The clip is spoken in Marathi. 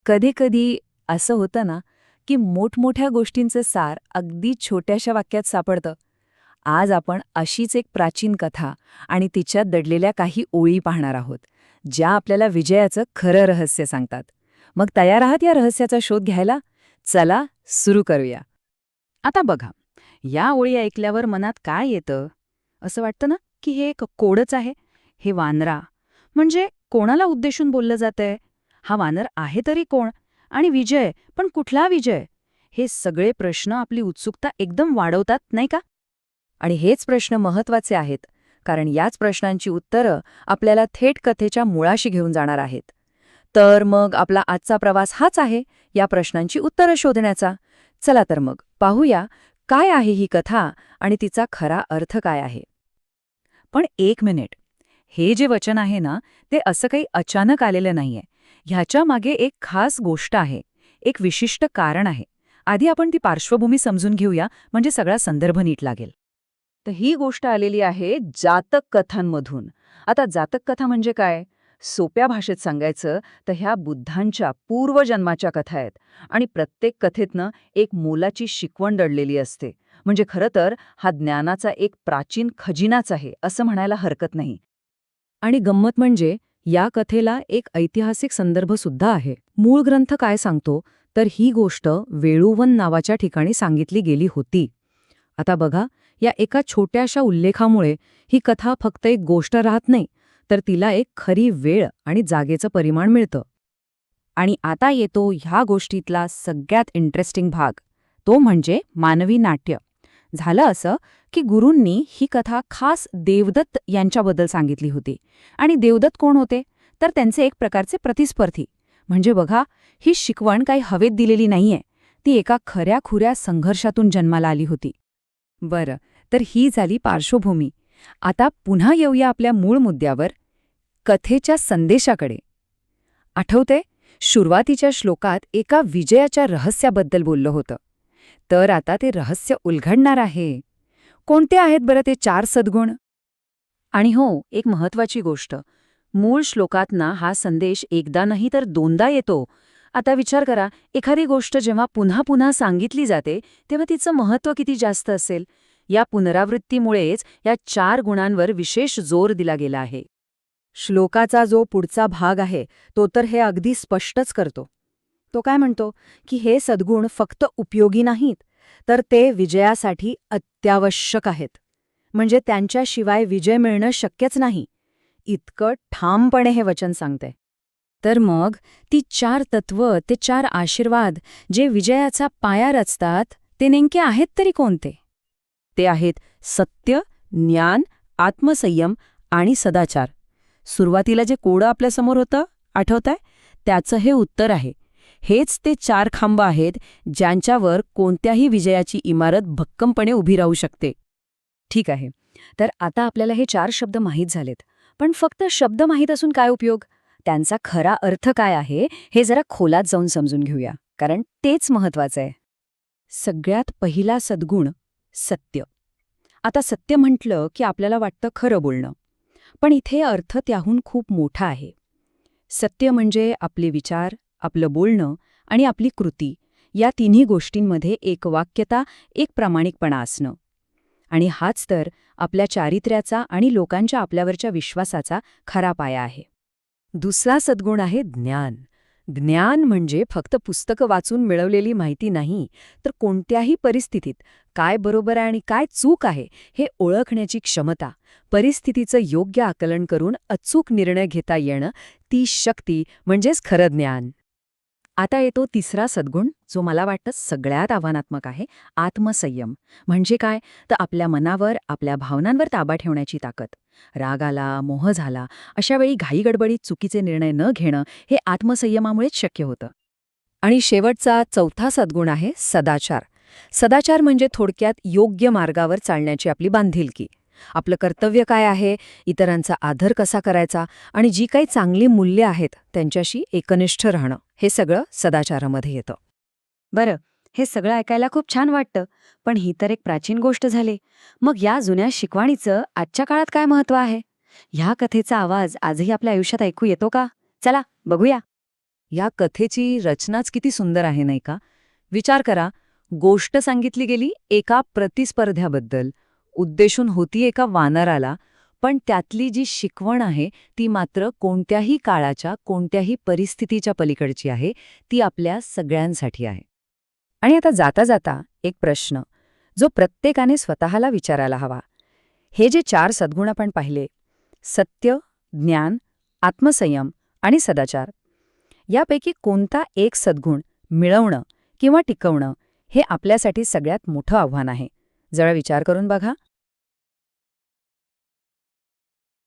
कधी-कधी असं होतं ना, की मोठमोठ्या गोष्टींचं सार अगदी छोट्याशा वाक्यात सापडतं. आज आपण अशीच एक प्राचीन कथा आणि तिच्यात दडलेल्या काही ओळी पाहणार आहोत, ज्या आपल्याला विजयाचं खरं रहस्य सांगतात. मग तयार आहात या रहस्याचा शोध घ्यायला? चला सुरू करूया. आता बघा, या ओळी ऐकल्यावर मनात काय येतं? असं वाटतं ना, की हे एक कोडच आहे. हे वानरा म्हणजे कोणाला उद्देशून बोललं जातंय? हा वानर आहे तरी कोण? आणि विजय, पण कुठला विजय? हे सगळे प्रश्न आपली उत्सुकता एकदम वाढवतात, नाही का? आणि हेच प्रश्न महत्वाचे आहेत, कारण याच प्रश्नांची उत्तरं आपल्याला थेट कथेच्या मुळाशी घेऊन जाणार आहेत. तर मग आपला आजचा प्रवास हाच आहे, या प्रश्नांची उत्तरं शोधण्याचा. चला तर मग पाहूया, काय आहे ही कथा आणि तिचा खरा अर्थ काय आहे. पण एक मिनिट, हे जे वचन आहे ना, ते असं काही अचानक आलेलं नाहीये. ह्याच्या मागे एक खास गोष्ट आहे, एक विशिष्ट कारण आहे. आधी आपण ती पार्श्वभूमी समजून घेऊया, म्हणजे सगळा संदर्भ नीट लागेल. तर ही गोष्ट आलेली आहे जातक कथांमधून. आता जातक कथा म्हणजे काय? सोप्या भाषेत सांगायचं तर ह्या बुद्धांच्या पूर्वजन्माच्या कथा आहेत आणि प्रत्येक कथेतनं एक मोलाची शिकवण दडलेली असते. म्हणजे खरं तर हा ज्ञानाचा एक प्राचीन खजिनाच आहे असं म्हणायला हरकत नाही. आणि गंमत म्हणजे या कथेला एक ऐतिहासिक संदर्भ सुद्धा आहे. मूळ ग्रंथ काय सांगतो तर ही गोष्ट वेळुवन नावाच्या ठिकाणी सांगितली गेली होती. आता बघा, या एका छोट्याशा उल्लेखामुळे ही कथा फक्त एक गोष्ट राहत नाही, तर तिला एक खरी वेळ आणि जागेचं परिमाण मिळतं. आणि आता येतो ह्या गोष्टीतला सगळ्यात इंटरेस्टिंग भाग, तो म्हणजे मानवी नाट्य. झालं असं की गुरूंनी ही कथा खास देवदत्त यांच्याबद्दल सांगितली होती. आणि देवदत्त कोण होते? तर त्यांचे एक प्रकारचे प्रतिस्पर्धी. म्हणजे बघा, ही शिकवण काही हवेत दिलेली नाहीये, ती एका खऱ्या-खुऱ्या संघर्षातून जन्माला आली होती. बरं, तर ही झाली पार्श्वभूमी. आता पुन्हा येऊया आपल्या मूळ मुद्द्यावर, कथेच्या संदेशाकडे. आठवते, सुरुवातीच्या श्लोकात एका विजयाच्या रहस्याबद्दल बोललं होतं. तर आता ते रहस्य उलगडणार आहे. कोणते आहेत बरं ते 4 सद्गुण? आणि हो, एक महत्वाची गोष्ट, मूळ श्लोकात ना हा संदेश एकदा नाही तर दोनदा येतो. आता विचार करा, एखादी गोष्ट जेव्हा पुन्हा पुन्हा सांगितली जाते, तेव्हा तिचं महत्त्व किती जास्त असेल. या पुनरावृत्तीमुळेच या 4 गुणांवर विशेष जोर दिला गेला आहे. श्लोकाचा जो पुढचा भाग आहे, तो तर हे अगदी स्पष्टच करतो. तो काय म्हणतो, की हे सद्गुण फक्त उपयोगी नाहीत, तर ते विजयासाठी अत्यावश्यक आहेत. म्हणजे त्यांच्याशिवाय विजय मिळणं शक्यच नाही. इतकं ठामपणे हे वचन सांगते. तर मग ती 4 तत्व, ते 4 आशीर्वाद जे विजयाचा पाया रचतात, ते नेमके आहेत तरी कोणते? ते आहेत सत्य, ज्ञान, आत्मसंयम आणि सदाचार. सुरुवातीला जे कोडं आपल्यासमोर होतं, आठवतंय? त्याचं हे उत्तर आहे. हेच ते 4 खांब आहेत, ज्यांच्यावर कोणत्याही विजयाची इमारत भक्कमपणे उभी राहू शकते. ठीक आहे. तर आता आपल्याला हे 4 शब्द माहीत झालेत. पण फक्त शब्द माहीत असून काय उपयोग? त्यांचा खरा अर्थ काय आहे, हे जरा खोलात जाऊन समजून घेऊया. कारण तेच महत्वाचं आहे. सगळ्यात पहिला सद्गुण, सत्य. आता सत्य म्हटलं की आपल्याला वाटतं खरं बोलणं. पण इथे अर्थ त्याहून खूप मोठा आहे. सत्य म्हणजे आपले विचार, आपलं बोलणं आणि आपली कृती, या तिन्ही गोष्टींमध्ये एकवाक्यता, एक प्रामाणिकपणा असणं. आणि हाच तर आपल्या चारित्र्याचा आणि लोकांच्या आपल्यावरच्या विश्वासाचा खरा पाया आहे. दुसरा सद्गुण आहे ज्ञान. ज्ञान म्हणजे फक्त पुस्तकं वाचून मिळवलेली माहिती नाही, तर कोणत्याही परिस्थितीत काय बरोबर आहे आणि काय चूक आहे हे ओळखण्याची क्षमता, परिस्थितीचं योग्य आकलन करून अचूक निर्णय घेता येणं, ती शक्ती म्हणजेच खरं ज्ञान. आता येतो तिसरा सद्गुण, जो मला वाटतं सगळ्यात आव्हानात्मक आहे, आत्मसंयम. म्हणजे काय? तर आपल्या मनावर, आपल्या भावनांवर ताबा ठेवण्याची ताकद. राग आला, मोह झाला, अशा वेळी घाईगडबडीत चुकीचे निर्णय न घेणं, हे आत्मसंयमामुळेच शक्य होतं. आणि शेवटचा चौथा सद्गुण आहे सदाचार. सदाचार म्हणजे थोडक्यात योग्य मार्गावर चालण्याची आपली बांधिलकी. आपलं कर्तव्य काय आहे, इतरांचा आदर कसा करायचा आणि जी काही चांगली मूल्ये आहेत त्यांच्याशी एकनिष्ठ राहणं, हे सगळं सदाचारामध्ये येतं. बरं, हे सगळं ऐकायला खूप छान वाटतं, पण ही तर एक प्राचीन गोष्ट झाली. मग या जुन्या शिकवणीचं आजच्या काळात काय महत्त्व आहे? ह्या कथेचा आवाज आजही आपल्या आयुष्यात ऐकू येतो का? चला बघूया. या कथेची रचनाच किती सुंदर आहे नाही का? विचार करा, गोष्ट सांगितली गेली एका प्रतिस्पर्ध्याबद्दल, उद्देशून होती एका वानराला, पण त्यातली जी शिकवण आहे ती मात्र कोणत्याही काळाच्या, कोणत्याही परिस्थितीच्या पलीकडची आहे, ती आपल्या सगळ्यांसाठी आहे. आणि आता जाता जाता एक प्रश्न, जो प्रत्येकाने स्वतःला विचारायला हवा. हे जे 4 सद्गुण आपण पाहिले, सत्य, ज्ञान, आत्मसंयम आणि सदाचार, यापैकी कोणता एक सद्गुण मिळवणं किंवा टिकवणं हे आपल्यासाठी सगळ्यात मोठं आव्हान आहे? जरा विचार करून बघा.